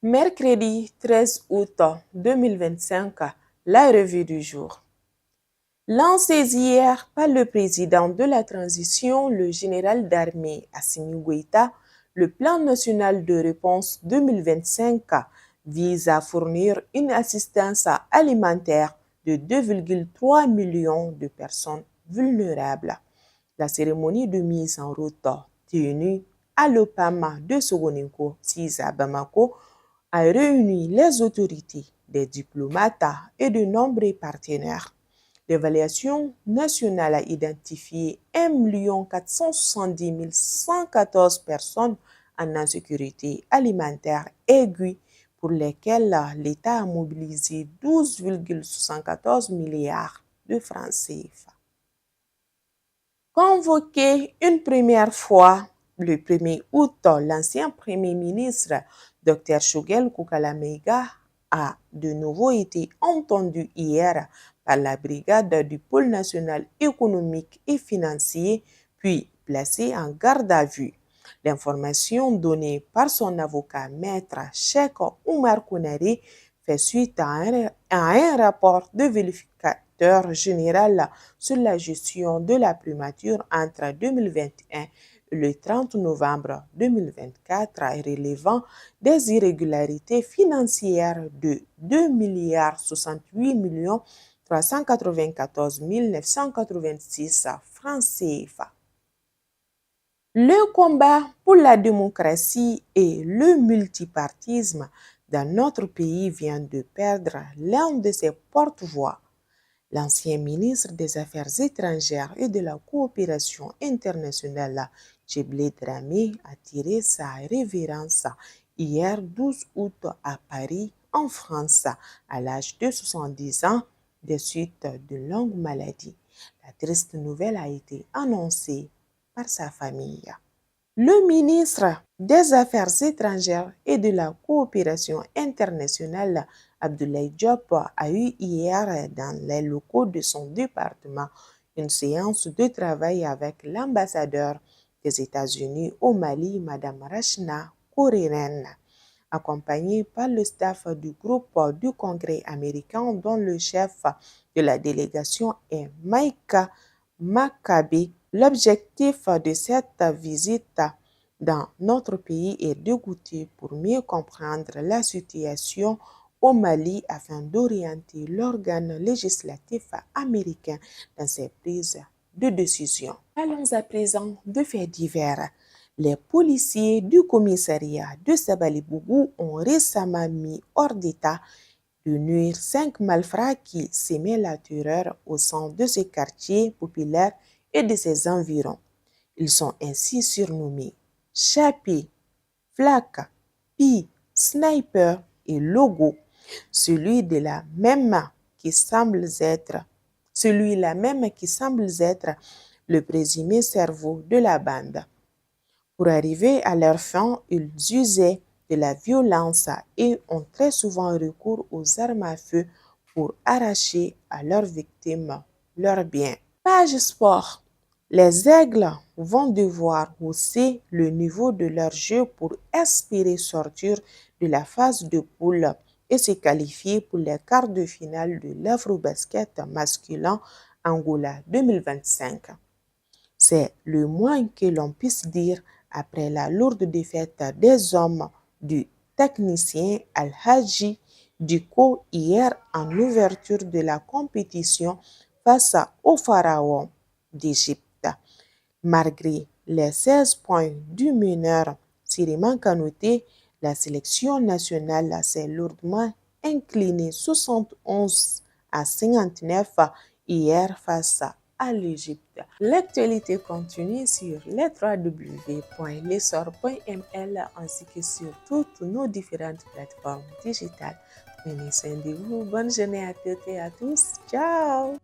Mercredi 13 août 2025, la revue du jour. Lancée hier par le président de la transition, le général d'armée Assimi Goïta, le plan national de réponse 2025 vise à fournir une assistance alimentaire de 2,3 millions de personnes vulnérables. La cérémonie de mise en route tenue à l'OPAMA de Sogonenko, 6 à Bamako, a réuni les autorités, des diplomates et de nombreux partenaires. L'évaluation nationale a identifié 1 470 114 personnes en insécurité alimentaire aiguë pour lesquelles l'État a mobilisé 12,74 milliards de francs CFA. Convoqué une première fois le 1er août, l'ancien Premier ministre Dr Choguel Koukalameiga a de nouveau été entendu hier par la brigade du pôle national économique et financier, puis placé en garde à vue. L'information donnée par son avocat maître Cheikh Oumar Kounari fait suite à un rapport de vérificateur général sur la gestion de la primature entre 2021 et le 30 novembre 2024, relevant des irrégularités financières de 2,68 394 986 francs CFA. Le combat pour la démocratie et le multipartisme dans notre pays vient de perdre l'un de ses porte-voix. L'ancien ministre des Affaires étrangères et de la coopération internationale, Djibril Dramé, a tiré sa révérence hier 12 août à Paris, en France, à l'âge de 70 ans, des suites d'une longue maladie. La triste nouvelle a été annoncée par sa famille. Le ministre des Affaires étrangères et de la coopération internationale, Abdoulaye Diop, a eu hier dans les locaux de son département une séance de travail avec l'ambassadeur des États-Unis au Mali, Mme Rachna Korirene, accompagnée par le staff du groupe du Congrès américain dont le chef de la délégation est Maïka Makabe. L'objectif de cette visite dans notre pays est de goûter pour mieux comprendre la situation au Mali afin d'orienter l'organe législatif américain dans ses prises de décision. Allons à présent de faits divers. Les policiers du commissariat de Sabalibougou ont récemment mis hors d'état de nuire 5 malfrats qui sémaient la terreur au sein de ce quartier populaire et de ses environs. Ils sont ainsi surnommés Chapi, Flaka, Pi, Sniper et Logo, celui-là même qui semble être le présumé cerveau de la bande. Pour arriver à leur fin, ils usaient de la violence et ont très souvent recours aux armes à feu pour arracher à leurs victimes leurs biens. Page sport. Les Aigles vont devoir hausser le niveau de leur jeu pour espérer sortir de la phase de poule et se qualifier pour les quarts de finale de l'Afrobasket masculin Angola 2025. C'est le moins que l'on puisse dire après la lourde défaite des hommes du technicien Al-Hadji Diko hier en ouverture de la compétition face au Pharaon d'Égypte. Malgré les 16 points du meneur Siriman Kanouté, la sélection nationale s'est lourdement inclinée 71 à 59 hier face à l'Égypte. L'actualité continue sur les www.lessor.ml ainsi que sur toutes nos différentes plateformes digitales. Prenez soin de vous. Bonne journée à toutes et à tous. Ciao!